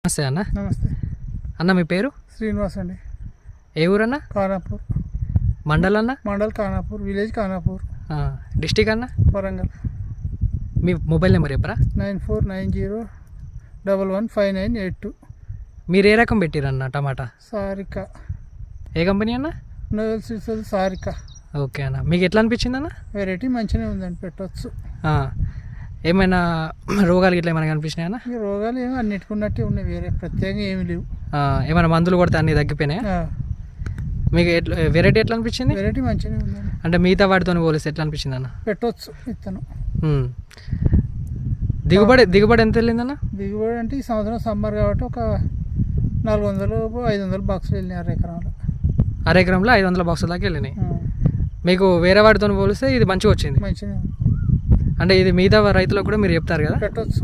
నమస్తే అన్న. నమస్తే అన్న మీ పేరు? శ్రీనివాస్ అండి. ఏ ఊరన్నా? ఖానాపూర్ మండల్ అన్న? మండల్ ఖానాపూర్, విలేజ్ ఖానాపూర్, డిస్టిక్ అన్న? వరంగల్. మీ మొబైల్ నెంబర్ చెప్పరా? 9490115982. మీరు ఏ రకం పెట్టిరన్న టమాటా? సారిక. ఏ కంపెనీ అన్న? Novel seeds Sarika. ఓకే అన్న, మీకు ఎట్లా అనిపించింది అన్న? వెరైటీ మంచిగానే ఉందండి, పెట్టవచ్చు. ఏమైనా రోగాలు ఇట్లా ఏమైనా కనిపించినాయి అన్న? ఈ రోగాలు ఏమో అన్నిటికున్నట్టే ఉన్నాయి, వేరే ప్రత్యేకంగా ఏమి లేవు. ఏమైనా మందులు కొడితే అన్నీ తగ్గిపోయినాయా? మీకు ఎట్లా వెరైటీ ఎట్లా అనిపించింది? వెరైటీ మంచిగానే ఉందండి, అంటే మిగతా వాటితో పోలిస్తే ఎట్లా అనిపించింది అన్న? పెట్టవచ్చు విత్తనం. దిగుబడి ఎంత వెళ్ళిందన్న? దిగుబడి అంటే ఈ సంవత్సరం సమ్మర్ కాబట్టి ఒక 400-500 బాక్సులు వెళ్ళినాయి అరెకరంలో. అరెకరంలో 500 బాక్సుల దాకా వెళ్ళినాయి. మీకు వేరే వాటితో పోలిస్తే ఇది మంచిగా వచ్చింది. మంచిగా అంటే ఇది మిగతా రైతులకు కూడా మీరు చెప్తారు కదా? పెట్టవచ్చు.